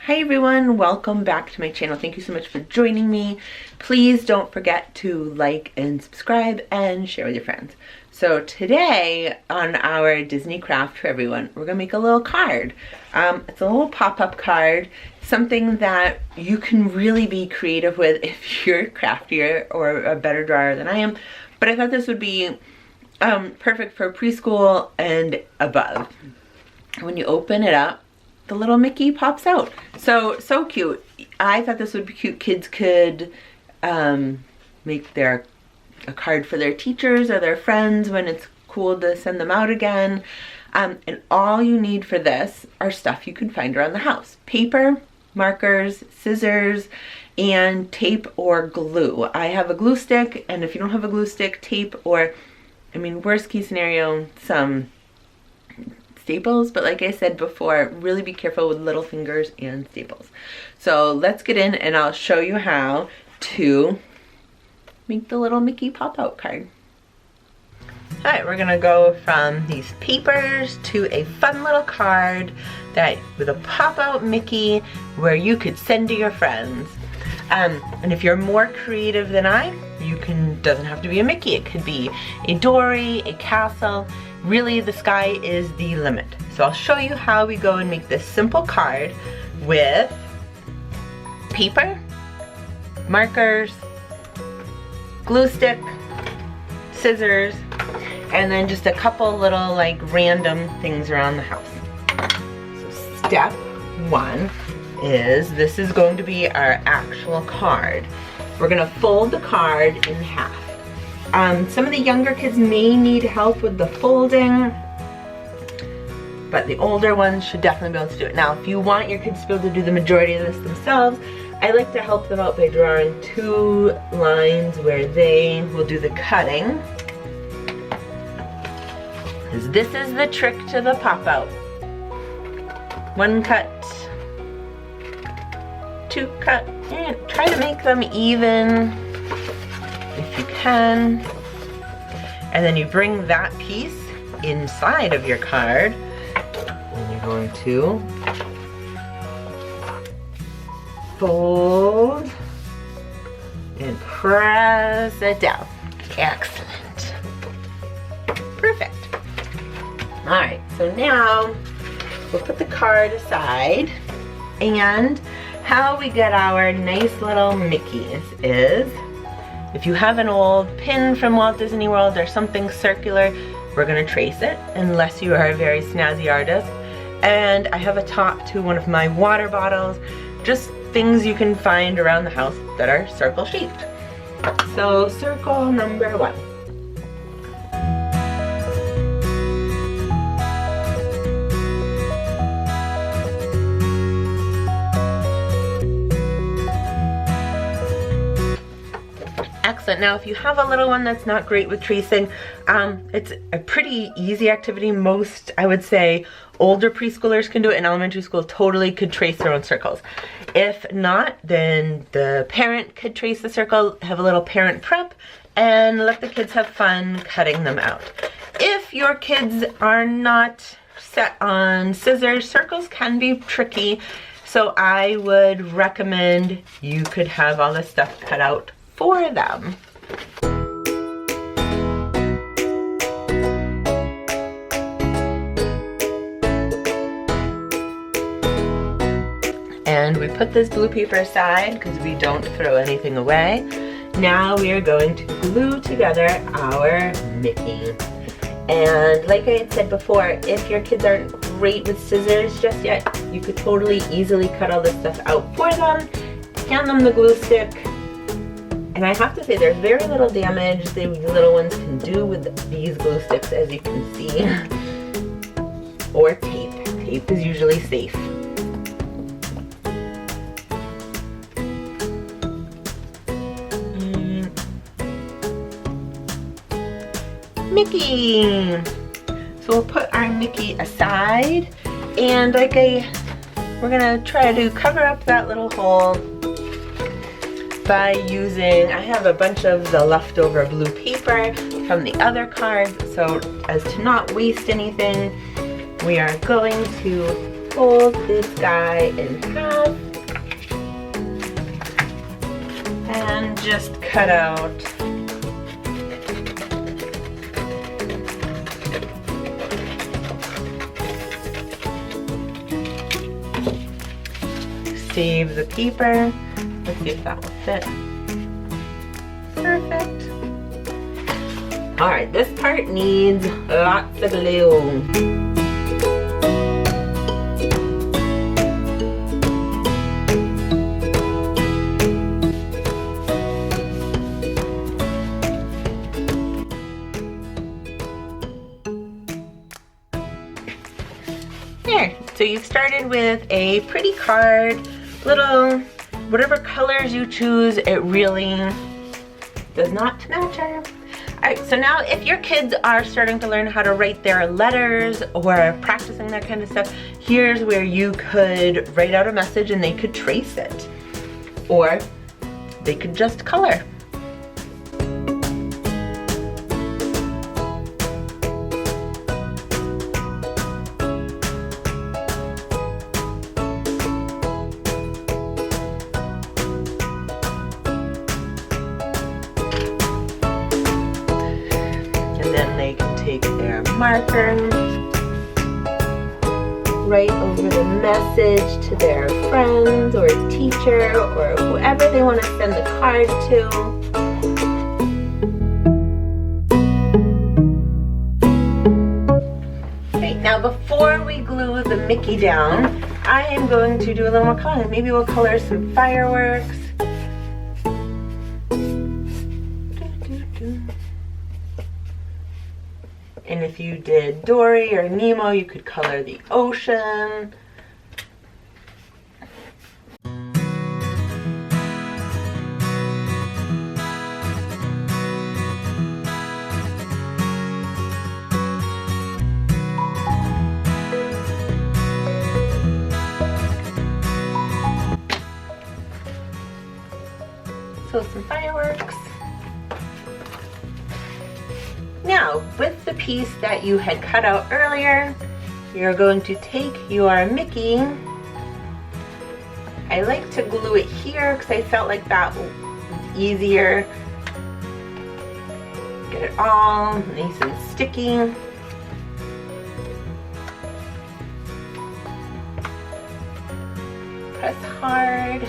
Hi everyone, welcome back to my channel. Thank you so much for joining me. Please don't forget to like and subscribe and share with your friends. So today on our Disney craft for everyone, we're gonna make a little card. It's a little pop-up card, something that you can really be creative with if you're craftier or a better drawer than I am. But I thought this would be perfect for preschool and above. When you open it up, the little Mickey pops out. So cute. I thought this would be cute. Kids could make a card for their teachers or their friends when it's cool to send them out again. And all you need for this are stuff you can find around the house. Paper, markers, scissors, and tape or glue. I have a glue stick, and if you don't have a glue stick, tape, or, I mean, worst case scenario, some staples, but like I said before, really be careful with little fingers and staples. So let's get in and I'll show you how to make the little Mickey pop-out card. Alright, we're gonna go from these papers to a fun little card that with a pop-out Mickey where you could send to your friends. And if you're more creative than I, you can, doesn't have to be a Mickey, it could be a Dory, a castle. Really, the sky is the limit. So I'll show you how we go and make this simple card with paper, markers, glue stick, scissors, and then just a couple little like random things around the house. So step one is, this is going to be our actual card. We're gonna fold the card in half. Some of the younger kids may need help with the folding, but the older ones should definitely be able to do it. Now, if you want your kids to be able to do the majority of this themselves, I like to help them out by drawing two lines where they will do the cutting. Because this is the trick to the pop-out. One cut, two cut, and try to make them even if you can. And then you bring that piece inside of your card, and you're going to fold and press it down. Excellent. Perfect. Alright, so now we'll put the card aside, and how we get our nice little Mickeys is, if you have an old pin from Walt Disney World or something circular, we're gonna trace it, unless you are a very snazzy artist. And I have a top to one of my water bottles, just things you can find around the house that are circle shaped. So circle number one. Excellent. Now, if you have a little one that's not great with tracing, it's a pretty easy activity. Most, I would say, older preschoolers can do it. In elementary school, totally could trace their own circles. If not, then the parent could trace the circle, have a little parent prep, and let the kids have fun cutting them out. If your kids are not set on scissors, circles can be tricky, so I would recommend you could have all this stuff cut out for them. And we put this blue paper aside because we don't throw anything away. Now we are going to glue together our Mickey. And like I had said before, if your kids aren't great with scissors just yet, you could totally easily cut all this stuff out for them, hand them the glue stick. And I have to say, there's very little damage the little ones can do with these glue sticks, as you can see. Or tape. Tape is usually safe. Mickey! So we'll put our Mickey aside, and we're gonna try to cover up that little hole by using, I have a bunch of the leftover blue paper from the other cards, so as to not waste anything, we are going to fold this guy in half and just cut out save the paper. Let's see if that will fit. Perfect. All right, this part needs lots of glue. There, so you've started with a pretty card, little, whatever colors you choose, it really does not matter. All right, so now if your kids are starting to learn how to write their letters or practicing that kind of stuff, here's where you could write out a message and they could trace it. Or they could just color. They can take their marker, write over the message to their friends or teacher or whoever they want to send the card to. Okay, now before we glue the Mickey down, I am going to do a little more coloring. Maybe we'll color some fireworks. And if you did Dory or Nemo, you could color the ocean. So some fireworks. Now, with the piece that you had cut out earlier, you're going to take your Mickey. I like to glue it here because I felt like that was easier. Get it all nice and sticky. Press hard.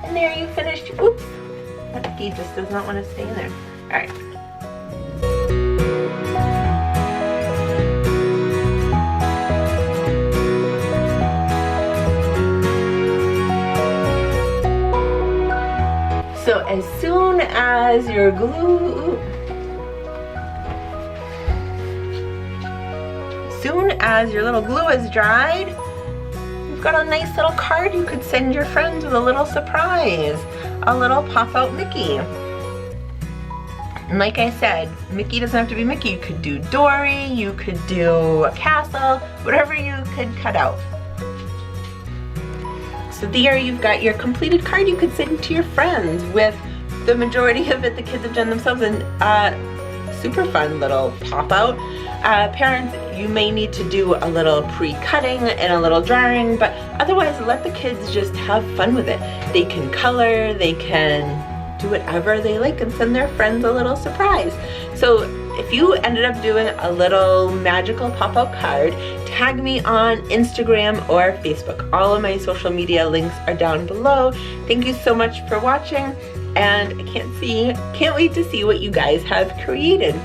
And there you finished. Oops. That key just does not want to stay in there. All right. So as soon as your glue, as soon as your little glue is dried, you've got a nice little card you could send your friends with a little surprise. A little pop-out Mickey. And like I said, Mickey doesn't have to be Mickey. You could do Dory, you could do a castle, whatever you could cut out. So there you've got your completed card you could send to your friends with the majority of it the kids have done themselves, and super fun little pop-out. Parents, you may need to do a little pre-cutting and a little drawing, but otherwise let the kids just have fun with it. They can color, they can do whatever they like and send their friends a little surprise. So if you ended up doing a little magical pop-out card, tag me on Instagram or Facebook. All of my social media links are down below. Thank you so much for watching, and I can't wait to see what you guys have created.